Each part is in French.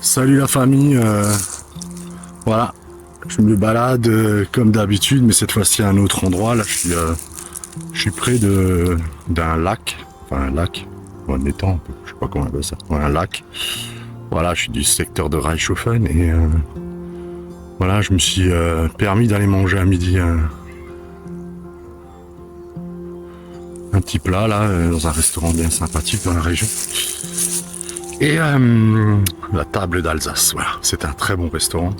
Salut la famille, voilà, je me balade comme d'habitude, mais cette fois-ci à un autre endroit. Là, je suis près d'un lac, enfin un lac, ou un étang, un peu, je sais pas comment on appelle ça, ouais, un lac. Voilà, je suis du secteur de Reichshofen et voilà, je me suis permis d'aller manger à midi un petit plat là, dans un restaurant bien sympathique dans la région. Et la table d'Alsace, voilà, c'est un très bon restaurant.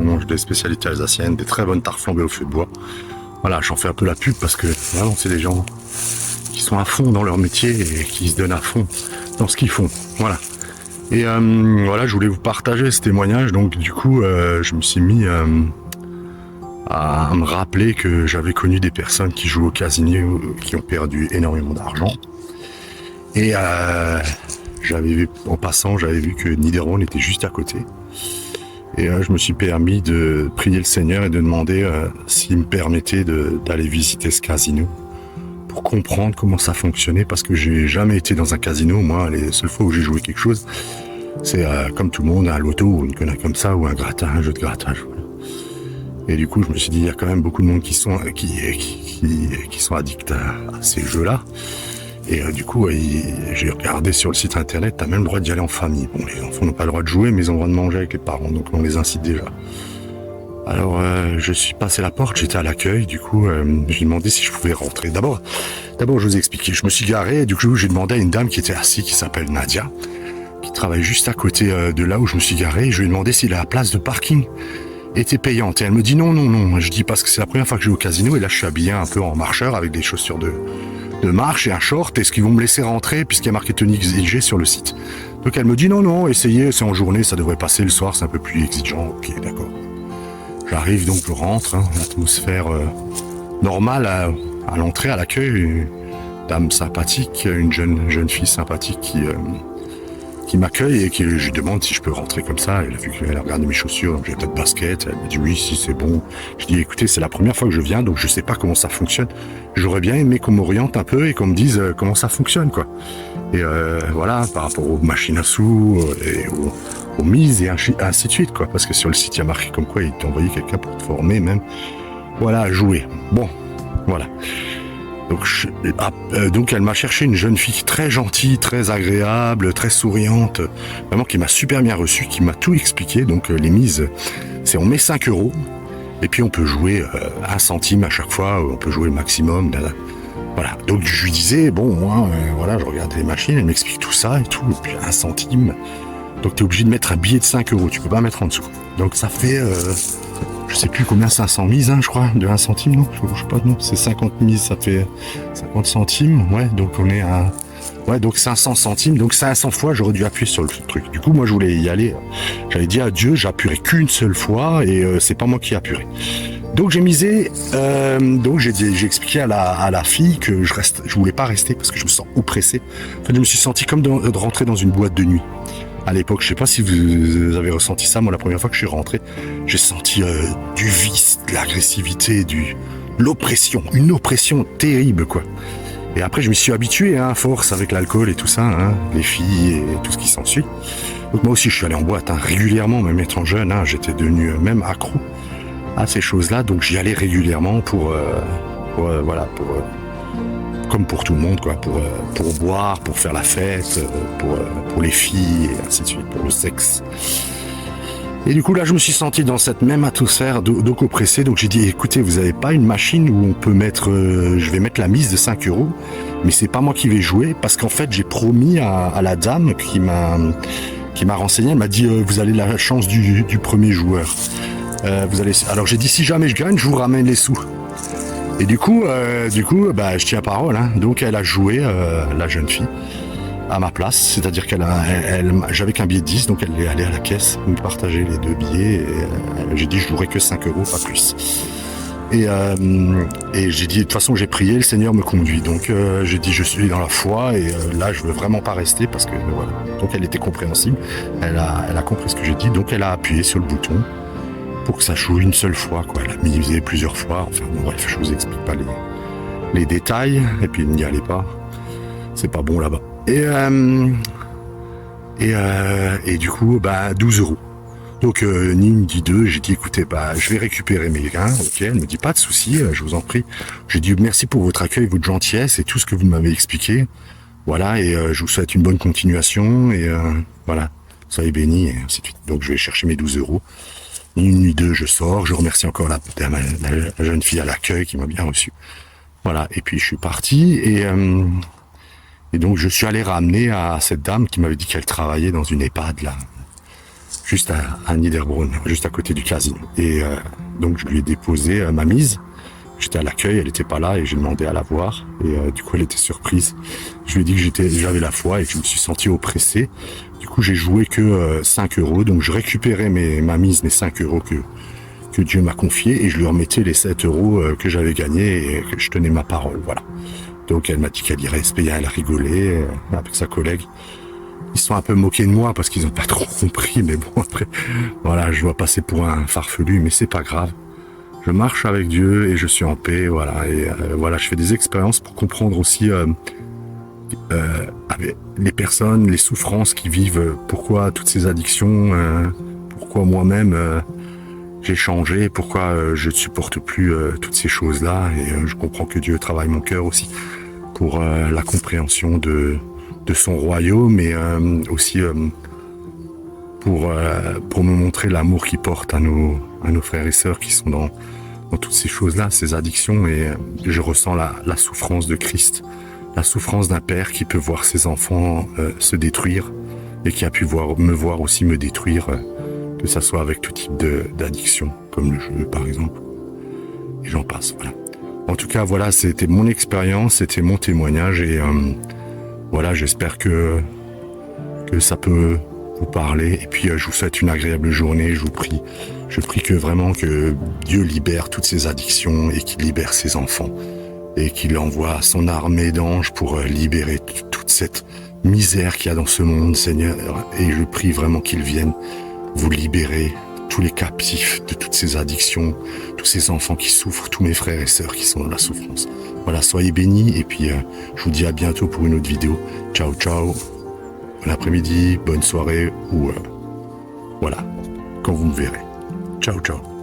On mange des spécialités alsaciennes, des très bonnes tartes flambées au feu de bois. Voilà, j'en fais un peu la pub parce que vraiment c'est des gens qui sont à fond dans leur métier et qui se donnent à fond dans ce qu'ils font. Voilà. Et voilà, je voulais vous partager ce témoignage. Donc du coup, je me suis mis à me rappeler que j'avais connu des personnes qui jouent au casino, qui ont perdu énormément d'argent. Et j'avais vu, en passant, j'avais vu que Niederrhein était juste à côté. Et je me suis permis de prier le Seigneur et de demander s'il me permettait d'aller visiter ce casino pour comprendre comment ça fonctionnait, parce que j'ai jamais été dans un casino. Moi, les seules fois où j'ai joué quelque chose, c'est comme tout le monde, à l'auto ou une connerie comme ça, ou un jeu de grattage. Voilà. Et du coup, je me suis dit, il y a quand même beaucoup de monde qui sont addicts à ces jeux-là. Et du coup, j'ai regardé sur le site internet, t'as même le droit d'y aller en famille. Bon, les enfants n'ont pas le droit de jouer, mais ils ont le droit de manger avec les parents, donc on les incite déjà. Alors, je suis passé la porte, j'étais à l'accueil, du coup, j'ai demandé si je pouvais rentrer. D'abord, je vous ai expliqué, je me suis garé, et du coup, j'ai demandé à une dame qui était assise, qui s'appelle Nadia, qui travaille juste à côté de là où je me suis garé, et je lui ai demandé si la place de parking était payante. Et elle me dit non. Je dis parce que c'est la première fois que je vais au casino, et là, je suis habillé un peu en marcheur, avec des chaussures de marche et un short. Est-ce qu'ils vont me laisser rentrer puisqu'il y a marqué tenue exigée sur le site? Donc elle me dit non, essayez, c'est en journée, ça devrait passer, le soir c'est un peu plus exigeant. Ok, d'accord. J'arrive donc, je rentre, l'atmosphère normale à l'entrée, à l'accueil, une dame sympathique, une jeune fille sympathique qui m'accueille et qui je lui demande si je peux rentrer comme ça. Elle a vu qu'elle a regardé mes chaussures, donc j'ai peut-être basket. Elle m'a dit oui, si c'est bon. Je dis écoutez, c'est la première fois que je viens, donc je sais pas comment ça fonctionne. J'aurais bien aimé qu'on m'oriente un peu et qu'on me dise comment ça fonctionne, quoi. Et voilà, par rapport aux machines à sous et aux mises et ainsi de suite, quoi. Parce que sur le site, il y a marqué comme quoi il t'a envoyé quelqu'un pour te former, même. Voilà, à jouer. Bon, voilà. Donc elle m'a cherché une jeune fille très gentille, très agréable, très souriante, vraiment qui m'a super bien reçu, qui m'a tout expliqué. Donc les mises, c'est on met 5 € et puis on peut jouer 1 centime à chaque fois, on peut jouer le maximum. Voilà, donc je lui disais, bon moi, voilà, je regarde les machines, elle m'explique tout ça et tout, et puis 1 centime. Donc tu es obligé de mettre un billet de 5 €, tu peux pas mettre en dessous. Donc ça fait... je sais plus combien, 500 mises, je crois, de 1 centime, non? Je sais pas, non, c'est 50 mises, ça fait 50 centimes, ouais, donc on est à... Ouais, donc 500 centimes, donc 500 fois, j'aurais dû appuyer sur le truc. Du coup, moi, je voulais y aller, j'avais dit à Dieu, j'appuierai qu'une seule fois, et c'est pas moi qui ai appuyé. Donc j'ai misé, donc j'ai expliqué à la fille que je voulais pas rester, parce que je me sens oppressé. En fait, je me suis senti comme de rentrer dans une boîte de nuit. À l'époque, je sais pas si vous avez ressenti ça, moi la première fois que je suis rentré, j'ai senti du vice, de l'agressivité, l'oppression, une oppression terrible, quoi. Et après je me suis habitué à force avec l'alcool et tout ça, les filles et tout ce qui s'ensuit. Donc moi aussi je suis allé en boîte régulièrement, même étant jeune, j'étais devenu même accro à ces choses-là, donc j'y allais régulièrement pour comme pour tout le monde, quoi, pour boire, pour faire la fête, pour les filles, et ainsi de suite, pour le sexe. Et du coup, là, je me suis senti dans cette même atmosphère donc oppressé. Donc j'ai dit, écoutez, vous avez pas une machine où on peut mettre, je vais mettre la mise de 5 €, mais c'est pas moi qui vais jouer, parce qu'en fait, j'ai promis à la dame qui m'a renseigné, elle m'a dit, vous avez la chance du premier joueur. Alors j'ai dit, si jamais je gagne, je vous ramène les sous. Et du coup, je tiens parole. Donc elle a joué, la jeune fille, à ma place. C'est-à-dire j'avais qu'un billet de 10, donc elle est allée à la caisse, me partager les 2 billets. Et j'ai dit, je jouerai que 5 €, pas plus. Et j'ai dit, de toute façon, j'ai prié, le Seigneur me conduit. Donc j'ai dit, je suis dans la foi, et là, je veux vraiment pas rester, parce que voilà. Donc elle était compréhensible. Elle a compris ce que j'ai dit, donc elle a appuyé sur le bouton pour que ça joue une seule fois, quoi. Elle a misé plusieurs fois, enfin bon, bref, je vous explique pas les détails, et puis n'y allez pas, c'est pas bon là-bas. Et du coup, 12 euros. Donc, ni une ni deux, j'ai dit, écoutez, je vais récupérer mes gains. Ok, elle me dit, pas de souci, je vous en prie. J'ai dit, merci pour votre accueil, votre gentillesse et tout ce que vous m'avez expliqué. Voilà, et je vous souhaite une bonne continuation, et voilà, soyez bénis, et ainsi de suite. Donc, je vais chercher mes 12 euros. Ni une ni deux, je sors. Je remercie encore la jeune fille à l'accueil qui m'a bien reçu. Voilà, et puis je suis parti, et donc je suis allé ramener à cette dame qui m'avait dit qu'elle travaillait dans une EHPAD, là, juste à Niederbronn, juste à côté du casino. Et donc je lui ai déposé ma mise. J'étais à l'accueil, elle n'était pas là, et j'ai demandé à la voir. Et du coup, elle était surprise. Je lui ai dit que j'avais la foi et que je me suis senti oppressé. Du coup, j'ai joué que 5 euros. Donc, je récupérais ma mise, mes 5 euros que Dieu m'a confié, et je lui remettais les 7 euros que j'avais gagnés et que je tenais ma parole. Voilà. Donc, elle m'a dit qu'elle irait se payer. Elle a rigolé avec sa collègue. Ils se sont un peu moqués de moi parce qu'ils n'ont pas trop compris. Mais bon, après, voilà, je dois passer pour un farfelu, mais c'est pas grave. Je marche avec Dieu et je suis en paix, voilà. Et voilà, je fais des expériences pour comprendre aussi avec les personnes, les souffrances qui vivent, pourquoi toutes ces addictions, pourquoi moi-même j'ai changé, pourquoi je ne supporte plus toutes ces choses-là. Et je comprends que Dieu travaille mon cœur aussi pour la compréhension de son royaume, et aussi pour me montrer l'amour qu'il porte à nos frères et sœurs qui sont dans toutes ces choses-là, ces addictions. Et je ressens la souffrance de Christ, la souffrance d'un père qui peut voir ses enfants se détruire, et qui a pu me voir aussi me détruire, que ça soit avec tout type d'addiction, comme le jeu par exemple, et j'en passe, voilà. En tout cas, voilà, c'était mon expérience, c'était mon témoignage, et voilà, j'espère que ça peut vous parler. Et puis je vous souhaite une agréable journée. Je prie que vraiment que Dieu libère toutes ces addictions, et qu'il libère ses enfants, et qu'il envoie son armée d'anges pour libérer toute cette misère qu'il y a dans ce monde, Seigneur. Et je prie vraiment qu'il vienne vous libérer, tous les captifs de toutes ces addictions, tous ces enfants qui souffrent, tous mes frères et sœurs qui sont dans la souffrance. Voilà, soyez bénis, et puis je vous dis à bientôt pour une autre vidéo. Ciao, ciao. Bon après-midi, bonne soirée, ou voilà, quand vous me verrez. Ciao, ciao.